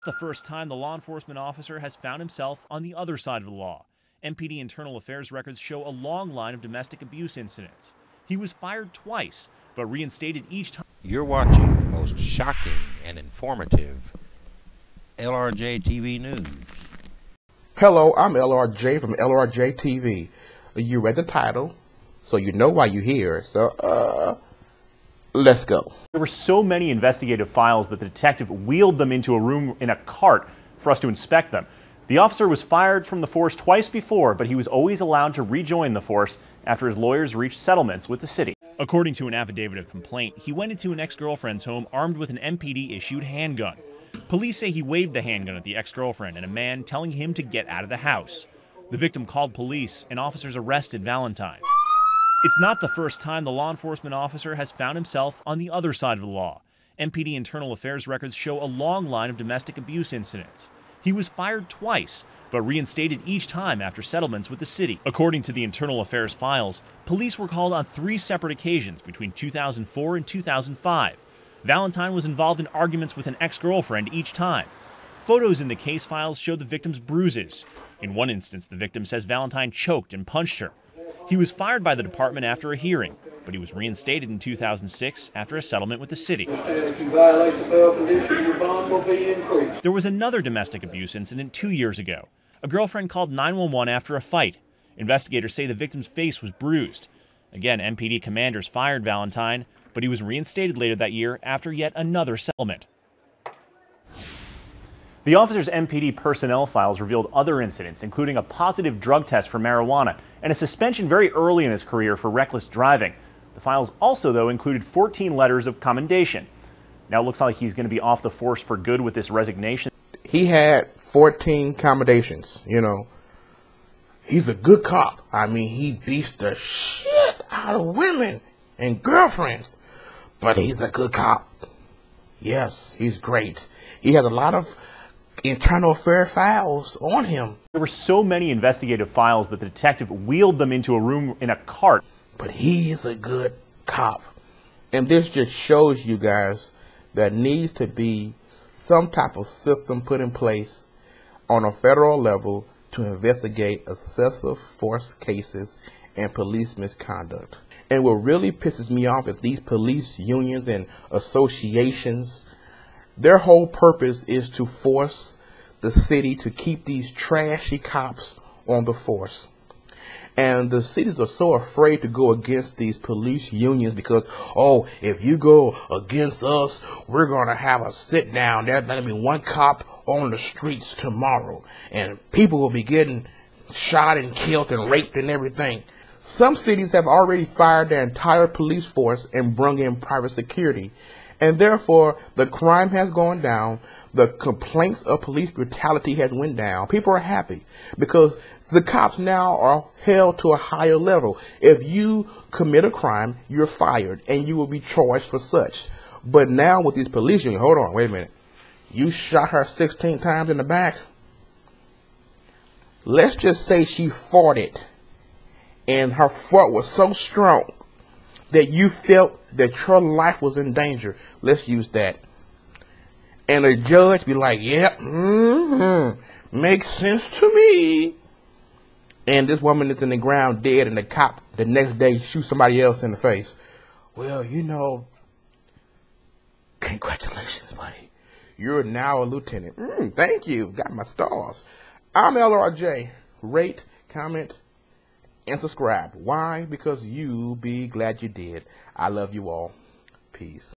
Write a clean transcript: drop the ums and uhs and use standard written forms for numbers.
The first time the law enforcement officer has found himself on the other side of the law. MPD internal affairs records show a long line of domestic abuse incidents. He was fired twice, but reinstated each time. You're watching the most shocking and informative LRJ TV News. Hello, I'm LRJ from LRJ TV. You read the title, so you know why you're here. So, let's go. There were so many investigative files that the detective wheeled them into a room in a cart for us to inspect them. The officer was fired from the force twice before, but he was always allowed to rejoin the force after his lawyers reached settlements with the city. According to an affidavit of complaint, he went into an ex-girlfriend's home armed with an MPD-issued handgun. Police say he waved the handgun at the ex-girlfriend and a man telling him to get out of the house. The victim called police and officers arrested Valentine. It's not the first time the law enforcement officer has found himself on the other side of the law. MPD internal affairs records show a long line of domestic abuse incidents. He was fired twice, but reinstated each time after settlements with the city. According to the internal affairs files, police were called on 3 separate occasions between 2004 and 2005. Valentine was involved in arguments with an ex-girlfriend each time. Photos in the case files showed the victim's bruises. In one instance, the victim says Valentine choked and punched her. He was fired by the department after a hearing, but he was reinstated in 2006 after a settlement with the city. If you violate the bail condition, your bond will be increased. There was another domestic abuse incident 2 years ago. A girlfriend called 911 after a fight. Investigators say the victim's face was bruised. Again, MPD commanders fired Valentine, but he was reinstated later that year after yet another settlement. The officer's MPD personnel files revealed other incidents, including a positive drug test for marijuana and a suspension very early in his career for reckless driving. The files also, though, included 14 letters of commendation. Now it looks like he's going to be off the force for good with this resignation. He had 14 commendations, you know. He's a good cop. I mean, he beats the shit out of women and girlfriends. But he's a good cop. Yes, he's great. He has a lot of internal affair files on him. There were so many investigative files that the detective wheeled them into a room in a cart. But he's a good cop. And this just shows you guys there needs to be some type of system put in place on a federal level to investigate excessive force cases and police misconduct. And what really pisses me off is these police unions and associations, their whole purpose is to force the city to keep these trashy cops on the force. And the cities are so afraid to go against these police unions because, oh, if you go against us, we're going to have a sit down. There's going to be one cop on the streets tomorrow. And people will be getting shot and killed and raped and everything. Some cities have already fired their entire police force and brung in private security. And therefore, the crime has gone down. The complaints of police brutality has went down. People are happy because the cops now are held to a higher level. If you commit a crime, you're fired and you will be charged for such. But now with these police unions, hold on, wait a minute. You shot her 16 times in the back. Let's just say she fought it and her fart was so strong that you felt that your life was in danger. Let's use that. And a judge be like, yep, makes sense to me. And this woman is in the ground dead and the cop the next day shoots somebody else in the face. Well, you know, congratulations, buddy. You're now a lieutenant. Thank you. Got my stars. I'm LRJ. Rate, comment, and subscribe. Why? Because you be glad you did. I love you all. Peace.